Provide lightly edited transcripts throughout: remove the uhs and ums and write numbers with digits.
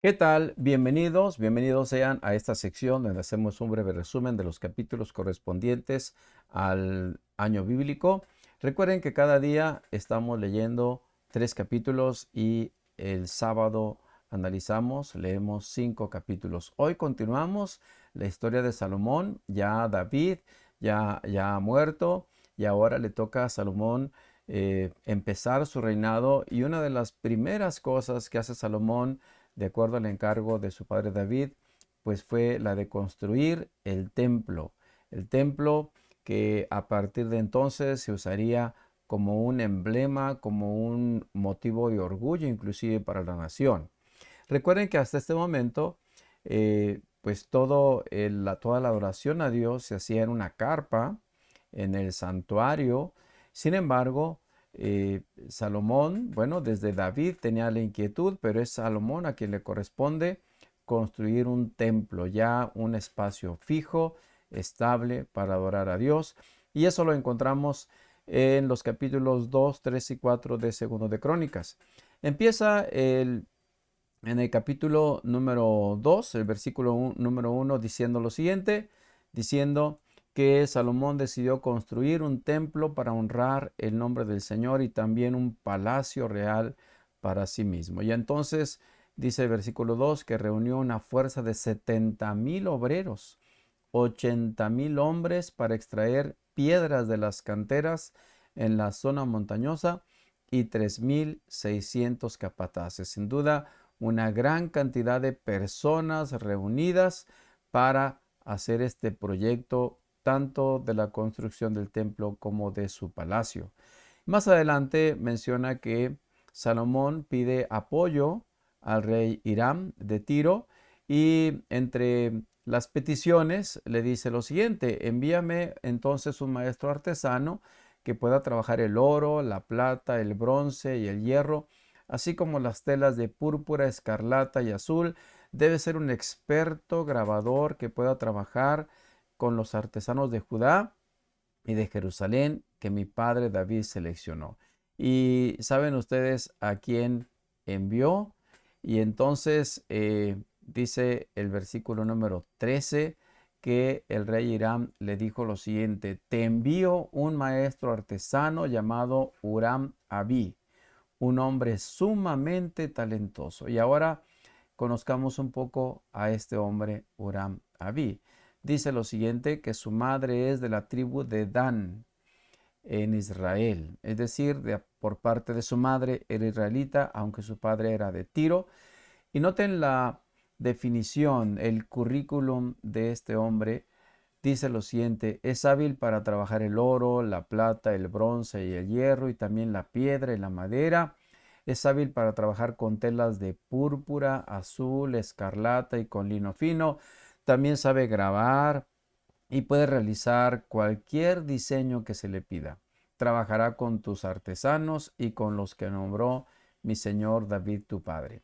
¿Qué tal? Bienvenidos sean a esta sección donde hacemos un breve resumen de los capítulos correspondientes al año bíblico. Recuerden que cada día estamos leyendo 3 capítulos y el sábado leemos 5 capítulos. Hoy continuamos la historia de Salomón. Ya David ya ha muerto y ahora le toca a Salomón empezar su reinado, y una de las primeras cosas que hace Salomón, de acuerdo al encargo de su padre David, pues fue la de construir el templo. El templo que a partir de entonces se usaría como un emblema, como un motivo de orgullo inclusive para la nación. Recuerden que hasta este momento, pues toda la adoración a Dios se hacía en una carpa, en el santuario. Sin embargo, Salomón, bueno, desde David tenía la inquietud, pero es Salomón a quien le corresponde construir un templo, ya un espacio fijo, estable para adorar a Dios. Y eso lo encontramos en los capítulos 2, 3 y 4 de Segundo de Crónicas. Empieza en el capítulo número 2, el versículo número 1, diciendo lo siguiente, diciendo que Salomón decidió construir un templo para honrar el nombre del Señor y también un palacio real para sí mismo. Y entonces dice el versículo 2 que reunió una fuerza de 70,000 obreros, 80,000 hombres para extraer piedras de las canteras en la zona montañosa y 3,600 capataces. Sin duda, una gran cantidad de personas reunidas para hacer este proyecto, tanto de la construcción del templo como de su palacio. Más adelante menciona que Salomón pide apoyo al rey Hiram de Tiro, y entre las peticiones le dice lo siguiente: envíame entonces un maestro artesano que pueda trabajar el oro, la plata, el bronce y el hierro, así como las telas de púrpura, escarlata y azul. Debe ser un experto grabador que pueda trabajar con los artesanos de Judá y de Jerusalén que mi padre David seleccionó. Y saben ustedes a quién envió. Y entonces dice el versículo número 13 que el rey Hiram le dijo lo siguiente: te envío un maestro artesano llamado Huram Abí, un hombre sumamente talentoso. Y ahora conozcamos un poco a este hombre Huram Abí. Dice lo siguiente, que su madre es de la tribu de Dan en Israel, es decir, por parte de su madre era israelita, aunque su padre era de Tiro. Y noten la definición, el currículum de este hombre. Dice lo siguiente: es hábil para trabajar el oro, la plata, el bronce y el hierro, y también la piedra y la madera. Es hábil para trabajar con telas de púrpura, azul, escarlata y con lino fino. También sabe grabar y puede realizar cualquier diseño que se le pida. Trabajará con tus artesanos y con los que nombró mi señor David tu padre.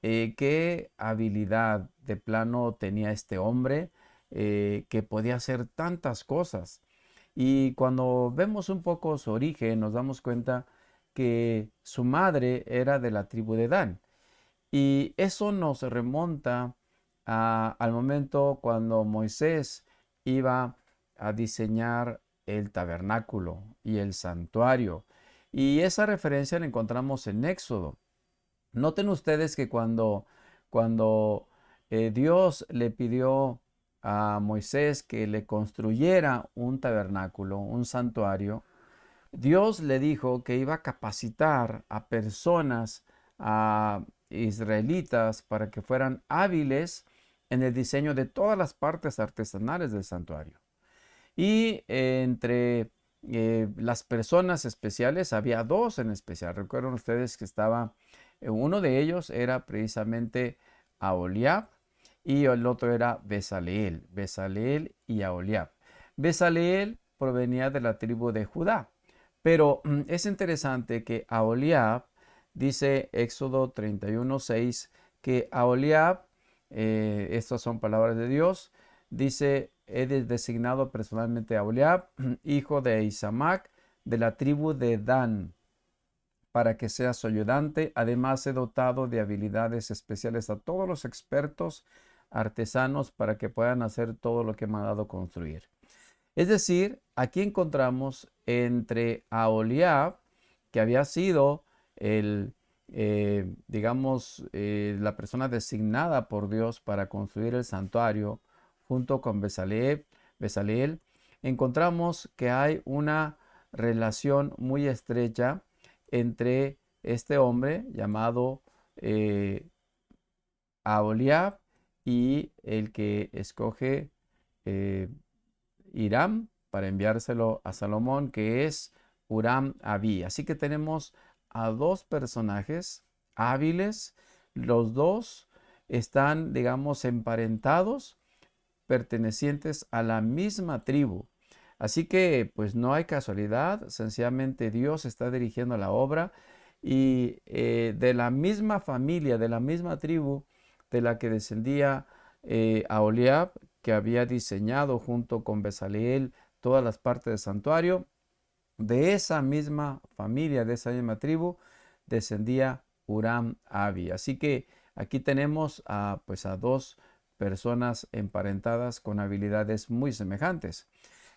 Qué habilidad de plano tenía este hombre, que podía hacer tantas cosas. Y cuando vemos un poco su origen, nos damos cuenta que su madre era de la tribu de Dan. Y eso nos remonta al momento cuando Moisés iba a diseñar el tabernáculo y el santuario. Y esa referencia la encontramos en Éxodo. Noten ustedes que cuando Dios le pidió a Moisés que le construyera un tabernáculo, un santuario, Dios le dijo que iba a capacitar a personas, a israelitas, para que fueran hábiles en el diseño de todas las partes artesanales del santuario. Y entre las personas especiales había dos en especial. Recuerdan ustedes que uno de ellos era precisamente Aholiab, y el otro era Besaleel. Besaleel y Aholiab. Besaleel provenía de la tribu de Judá. Pero es interesante que Aholiab, dice Éxodo 31:6, que Aholiab, estas son palabras de Dios, dice: he designado personalmente a Aholiab, hijo de Isamac, de la tribu de Dan, para que sea su ayudante. Además, he dotado de habilidades especiales a todos los expertos artesanos para que puedan hacer todo lo que me ha dado construir. Es decir, aquí encontramos entre Aholiab, que había sido el, la persona designada por Dios para construir el santuario, junto con Besaleel, encontramos que hay una relación muy estrecha entre este hombre llamado Aholiab y el que escoge eh, Hiram para enviárselo a Salomón, que es Huram Abí. Así que tenemos a dos personajes hábiles. Los dos están, digamos, emparentados, pertenecientes a la misma tribu. Así que, pues no hay casualidad, sencillamente Dios está dirigiendo la obra y de la misma familia, de la misma tribu de la que descendía Aholiab, que había diseñado junto con Besaleel todas las partes del santuario, de esa misma familia, de esa misma tribu, descendía Huram Abi. Así que aquí tenemos pues a dos personas emparentadas con habilidades muy semejantes.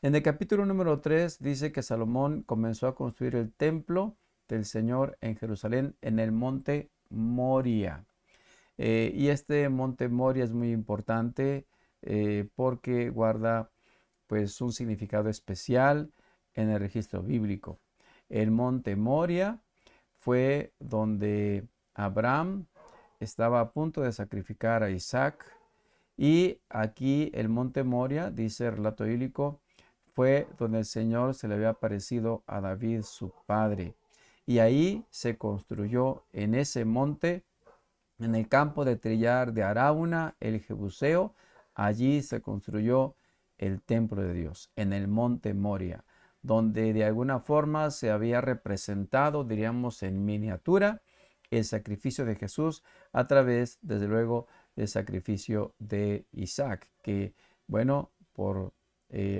En el capítulo número 3 dice que Salomón comenzó a construir el templo del Señor en Jerusalén en el monte Moria. Y este monte Moria es muy importante porque guarda pues un significado especial en el registro bíblico. El monte Moria fue donde Abraham estaba a punto de sacrificar a Isaac, y aquí el monte Moria, dice el relato bíblico, fue donde el Señor se le había aparecido a David, su padre. Y ahí se construyó en ese monte, en el campo de trillar de Arauna, el Jebuseo, allí se construyó el templo de Dios, en el monte Moria, donde de alguna forma se había representado, diríamos en miniatura, el sacrificio de Jesús a través, desde luego, del sacrificio de Isaac, que, bueno, por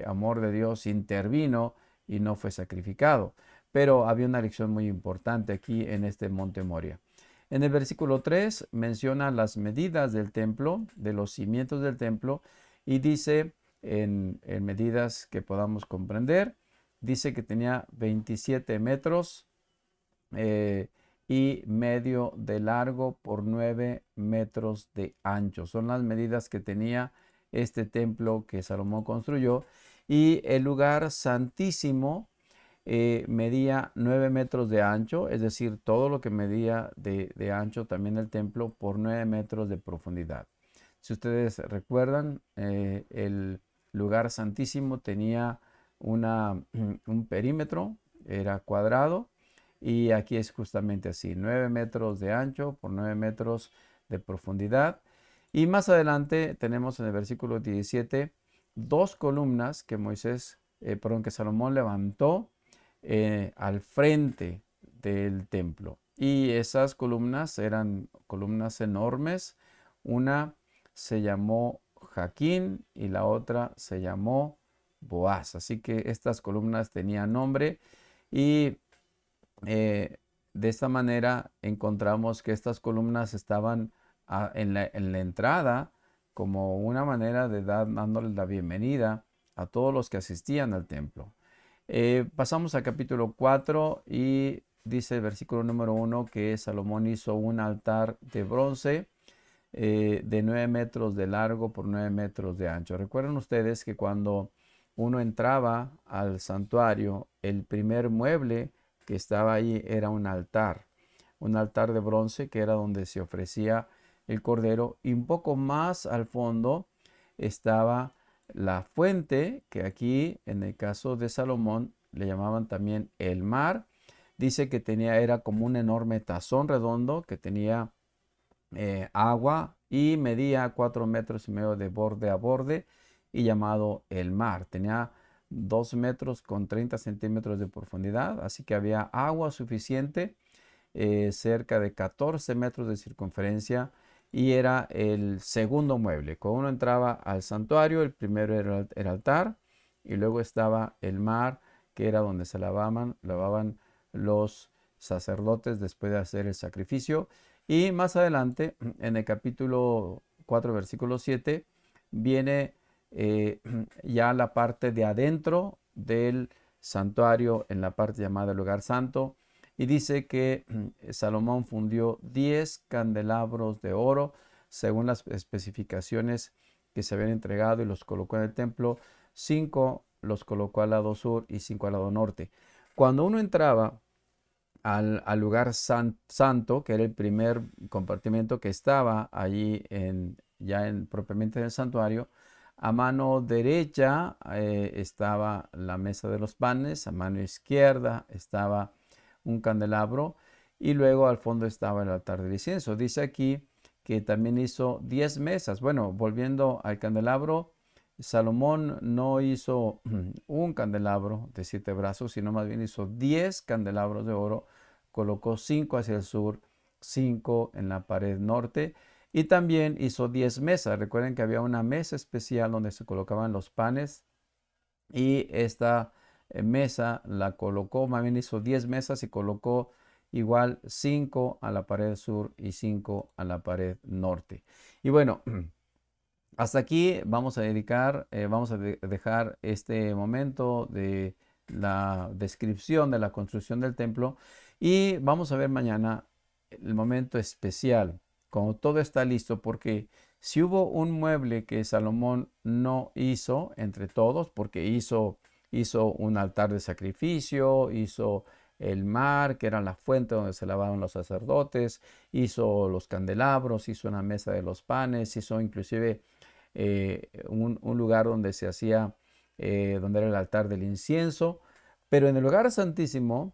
amor de Dios intervino y no fue sacrificado. Pero había una lección muy importante aquí en este monte Moria. En el versículo 3 menciona las medidas del templo, de los cimientos del templo, y dice en medidas que podamos comprender, dice que tenía 27 metros y medio de largo por 9 metros de ancho. Son las medidas que tenía este templo que Salomón construyó. Y el lugar santísimo medía 9 metros de ancho, es decir, todo lo que medía de ancho también el templo por 9 metros de profundidad. Si ustedes recuerdan, el lugar santísimo tenía un perímetro, era cuadrado, y aquí es justamente así, 9 metros de ancho por 9 metros de profundidad. Y más adelante tenemos en el versículo 17 dos columnas que que Salomón levantó al frente del templo. Y esas columnas eran columnas enormes. Una se llamó Jaquín y la otra se llamó Boaz. Así que estas columnas tenían nombre, y de esta manera encontramos que estas columnas estaban en la entrada como una manera de dándoles la bienvenida a todos los que asistían al templo. Pasamos al capítulo 4 y dice el versículo número 1 que Salomón hizo un altar de bronce de 9 metros de largo por 9 metros de ancho. Recuerden ustedes que cuando uno entraba al santuario, el primer mueble que estaba ahí era un altar de bronce, que era donde se ofrecía el cordero, y un poco más al fondo estaba la fuente, que aquí en el caso de Salomón le llamaban también el mar. Dice que era como un enorme tazón redondo que tenía agua y medía 4 metros y medio de borde a borde, y llamado el mar. Tenía 2 metros con 30 centímetros de profundidad, así que había agua suficiente, cerca de 14 metros de circunferencia, y era el segundo mueble. Cuando uno entraba al santuario, el primero era el altar, y luego estaba el mar, que era donde se lavaban los sacerdotes después de hacer el sacrificio. Y más adelante, en el capítulo 4, versículo 7, viene ya la parte de adentro del santuario, en la parte llamada lugar santo, y dice que Salomón fundió 10 candelabros de oro según las especificaciones que se habían entregado y los colocó en el templo. 5 los colocó al lado sur y 5 al lado norte. Cuando uno entraba al lugar santo, que era el primer compartimento que estaba allí propiamente en el santuario, a mano derecha estaba la mesa de los panes, a mano izquierda estaba un candelabro y luego al fondo estaba el altar del incienso. Dice aquí que también hizo 10 mesas. Bueno, volviendo al candelabro, Salomón no hizo un candelabro de 7 brazos, sino más bien hizo 10 candelabros de oro, colocó 5 hacia el sur, 5 en la pared norte y también hizo 10 mesas. Recuerden que había una mesa especial donde se colocaban los panes y esta mesa la colocó, más bien hizo 10 mesas y colocó igual 5 a la pared sur y 5 a la pared norte. Y bueno, hasta aquí vamos a dejar este momento de la descripción de la construcción del templo y vamos a ver mañana el momento especial, cuando todo está listo, porque si hubo un mueble que Salomón no hizo entre todos, porque hizo un altar de sacrificio, hizo el mar, que era la fuente donde se lavaban los sacerdotes, hizo los candelabros, hizo una mesa de los panes, hizo inclusive un lugar donde se hacía, donde era el altar del incienso, pero en el lugar santísimo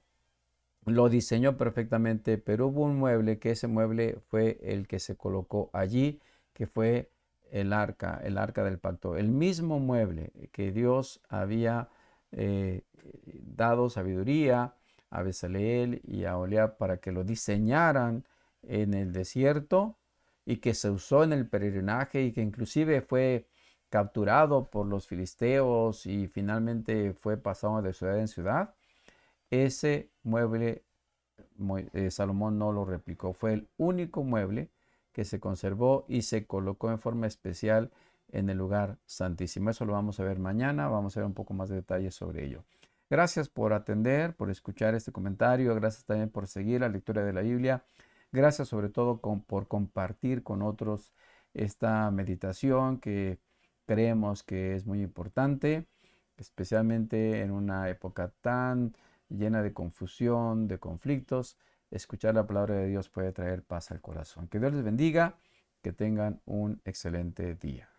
lo diseñó perfectamente, pero hubo un mueble, que ese mueble fue el que se colocó allí, que fue el arca del pacto, el mismo mueble que Dios había dado sabiduría a Bezaleel y a Oholiab para que lo diseñaran en el desierto y que se usó en el peregrinaje y que inclusive fue capturado por los filisteos y finalmente fue pasado de ciudad en ciudad. Ese mueble Salomón no lo replicó, fue el único mueble que se conservó y se colocó en forma especial en el lugar santísimo. Eso lo vamos a ver mañana, vamos a ver un poco más de detalles sobre ello. Gracias por atender, por escuchar este comentario, gracias también por seguir la lectura de la Biblia, gracias sobre todo por compartir con otros esta meditación que creemos que es muy importante, especialmente en una época tan llena de confusión, de conflictos. Escuchar la palabra de Dios puede traer paz al corazón. Que Dios les bendiga, que tengan un excelente día.